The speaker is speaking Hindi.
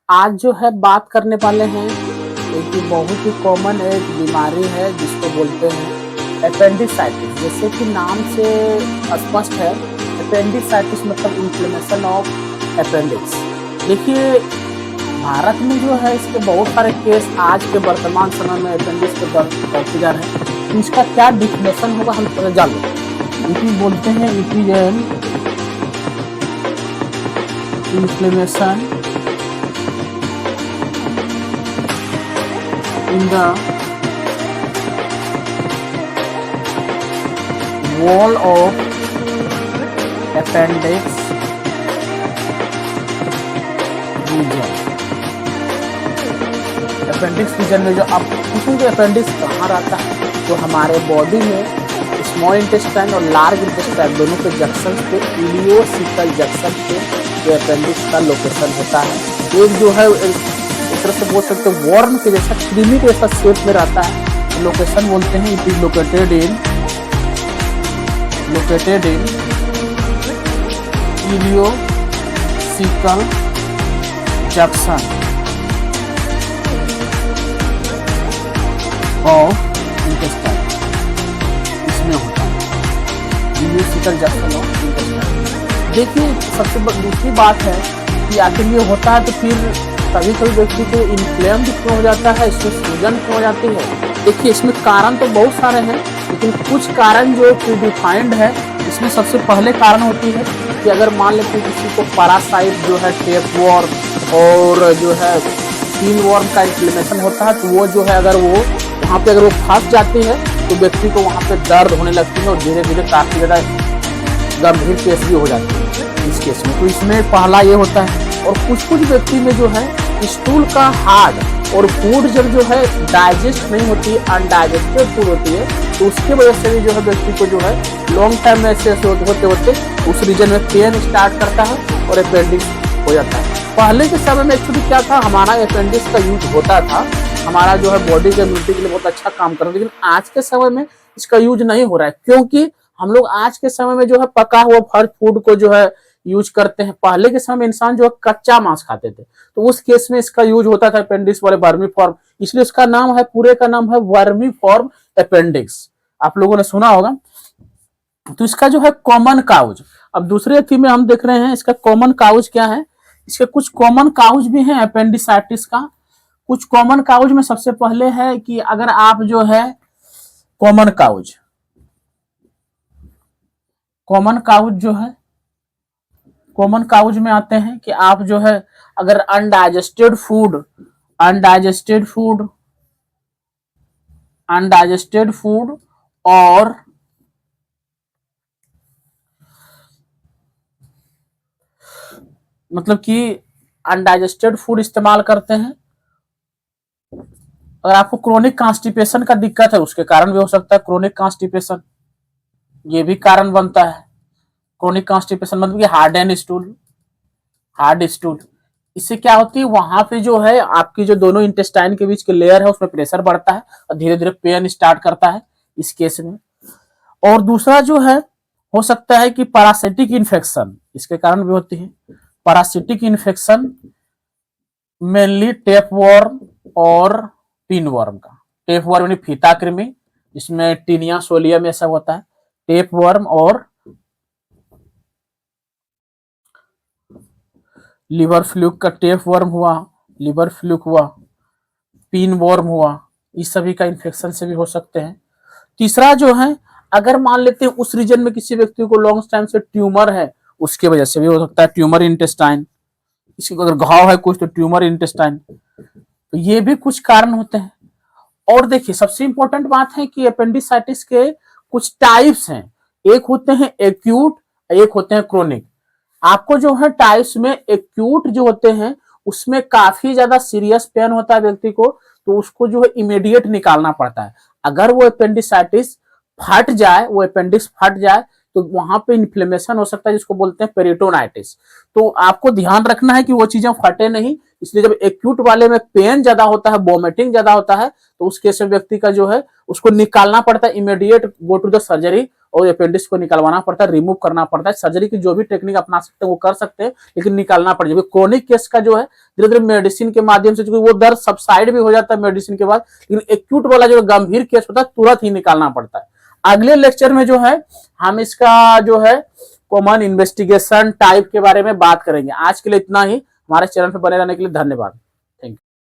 आज जो है बात करने वाले हैं एक बहुत ही कॉमन एक बीमारी है जिसको बोलते हैं अपेंडिसाइटिस। जैसे कि नाम से स्पष्ट है, अपेंडिसाइटिस मतलब इन्फ्लेमेशन ऑफ अपेंडिक्स। देखिए, भारत में जो है इसके बहुत सारे केस आज के वर्तमान समय में अपेंडिक्स के बढ़ते जा रहे हैं। तो इसका क्या डिफिनेशन होगा हम थोड़ा जान लेते हैं। इट बोलते हैं it is an inflammation in the wall of appendix region। Appendix region में जो आप पूछेंगे अपेंडिक्स कहाँ रहता है, तो हमारे बॉडी में स्मॉल इंटेस्टाइन और लार्ज इंटेस्टाइन दोनों के जंक्शन पे, इलियोसिकल जंक्शन पे जो अपेंडिक्स का लोकेशन होता है। एक जो है एक तरह से बोल सकते हैं वर्म के जैसा, क्रीमी के जैसा शेप में रहता है। लोकेशन बोलते हैं it is located in ileocaecal junction of intestine. इसमें होता है इलियोसिकल जंक्शन ऑफ इंटेस्टाइन। देखिए, सबसे दूसरी बात है कि आखिर ये होता है तो फिर कभी कभी व्यक्ति को इन्फ्लेम क्यों हो जाता है, इसमें सूजन क्यों हो जाती है। देखिए, इसमें कारण तो बहुत सारे हैं, लेकिन कुछ कारण जो प्रीडिफाइंड है। इसमें सबसे पहले कारण होती है कि अगर मान लेते हैं किसी को पैरासाइट जो है टेपवॉर्म और जो है पिनवॉर्म का इन्फ्लेमेशन होता है, तो वो जो है अगर वो वहाँ पे अगर वो फंस जाती है तो व्यक्ति को वहाँ पे दर्द होने लगती है और धीरे धीरे काफी ज़्यादा गंभीर केस भी हो जाती है इस केस में। तो इसमें पहला ये होता है। और कुछ व्यक्ति में जो है स्टूल का हार्ड और फूड जब जो है डाइजेस्ट नहीं होती है, अनडाइजेस्टेड फूड होती है, तो उसके वजह से भी जो है व्यक्ति को जो है लॉन्ग टाइम में ऐसे होते होते उस रीजन में पेन स्टार्ट करता है और अपेंडिक्स हो जाता है। पहले के समय में एक्चुअली क्या था, हमारा अपेंडिक्स का यूज होता था, हमारा जो है बॉडी के इम्यूनिटी के लिए बहुत अच्छा काम कर रहा है। लेकिन आज के समय में इसका यूज नहीं हो रहा है, क्योंकि हम लोग आज के समय में जो है पका हुआ हर फूड को जो है यूज करते हैं। पहले के समय में इंसान जो है कच्चा मांस खाते थे, तो उस केस में इसका यूज होता था अपेंडिक्स वाले वर्मी फॉर्म, इसलिए उसका नाम है, पूरे का नाम है वर्मी फॉर्म अपेंडिक्स। आप लोगों ने सुना होगा। तो इसका जो है कॉमन काउज, अब दूसरे थी में हम देख रहे हैं इसका कॉमन काउज क्या है। इसके कुछ कॉमन काउज भी हैं अपेंडिसाइटिस का। कुछ कॉमन काउज में सबसे पहले है कि अगर आप जो है कॉमन काउज कॉमन काउज में आते हैं कि आप जो है अगर अनडाइजेस्टेड फूड और मतलब कि अनडाइजेस्टेड फूड इस्तेमाल करते हैं। अगर आपको क्रोनिक कॉन्स्टिपेशन का दिक्कत है, उसके कारण भी हो सकता है क्रोनिक कॉन्स्टिपेशन, ये भी कारण बनता है। क्रोनिक कॉन्स्टिपेशन मतलब कि हार्ड स्टूल। इससे क्या होती है, वहां पे जो है आपकी जो दोनों इंटेस्टाइन के बीच के लेयर है उसमें प्रेशर बढ़ता है और धीरे धीरे पेन स्टार्ट करता है इस केस में। और दूसरा जो है हो सकता है कि पैरासिटिक इन्फेक्शन, इसके कारण भी होती है। पैरासिटिक इन्फेक्शन मेनली टेपवॉर्म और पिनवॉर्म का। टेपवॉर्म यानी फीता कृमि, जिसमें टीनिया सोलियम ऐसा होता है। टेपवॉर्म और लिवर फ्लूक का टेपवॉर्म हुआ, लिवर फ्लूक हुआ, पिनवॉर्म हुआ, इस सभी का इन्फेक्शन से भी हो सकते हैं। तीसरा जो है, अगर मान लेते हैं उस रीजन में किसी व्यक्ति को लॉन्ग टाइम से ट्यूमर है, उसके वजह से भी हो सकता है ट्यूमर इंटेस्टाइन। इसके अगर घाव है कुछ तो ट्यूमर इंटेस्टाइन। तो ये भी कुछ कारण होते हैं। और देखिए, सबसे इंपॉर्टेंट बात है कि अपेंडिसाइटिस के कुछ टाइप्स हैं। एक होते हैं एक्यूट, एक होते हैं क्रोनिक। आपको जो है टाइप्स में एक्यूट जो होते हैं उसमें काफी ज्यादा सीरियस पेन होता है व्यक्ति को, तो उसको जो है इमीडिएट निकालना पड़ता है। अगर वो अपेंडिसाइटिस फट जाए, वो अपेंडिक्स फट जाए, तो वहां पे इन्फ्लेमेशन हो सकता है जिसको बोलते हैं पेरिटोनाइटिस। तो आपको ध्यान रखना है कि वो चीजें फटे नहीं। इसलिए जब एक्यूट वाले में पेन ज्यादा होता है, वॉमिटिंग ज्यादा होता है, तो उस केस में व्यक्ति का जो है उसको निकालना पड़ता है, immediate go to the surgery और अपेंडिक्स को निकलवाना पड़ता है, रिमूव करना पड़ता है। सर्जरी की जो भी टेक्निक अपना सकते हैं वो कर सकते हैं, लेकिन निकालना पड़ेगा। क्रोनिक केस का जो है धीरे धीरे मेडिसिन के माध्यम से, वो दर्द सबसाइड भी हो जाता है मेडिसिन के बाद, लेकिन एक्यूट वाला जो गंभीर केस होता है तुरंत ही निकालना पड़ता है। अगले लेक्चर में जो है हम इसका जो है कॉमन इन्वेस्टिगेशन टाइप के बारे में बात करेंगे। आज के लिए इतना ही। हमारे चैनल पर बने रहने के लिए धन्यवाद।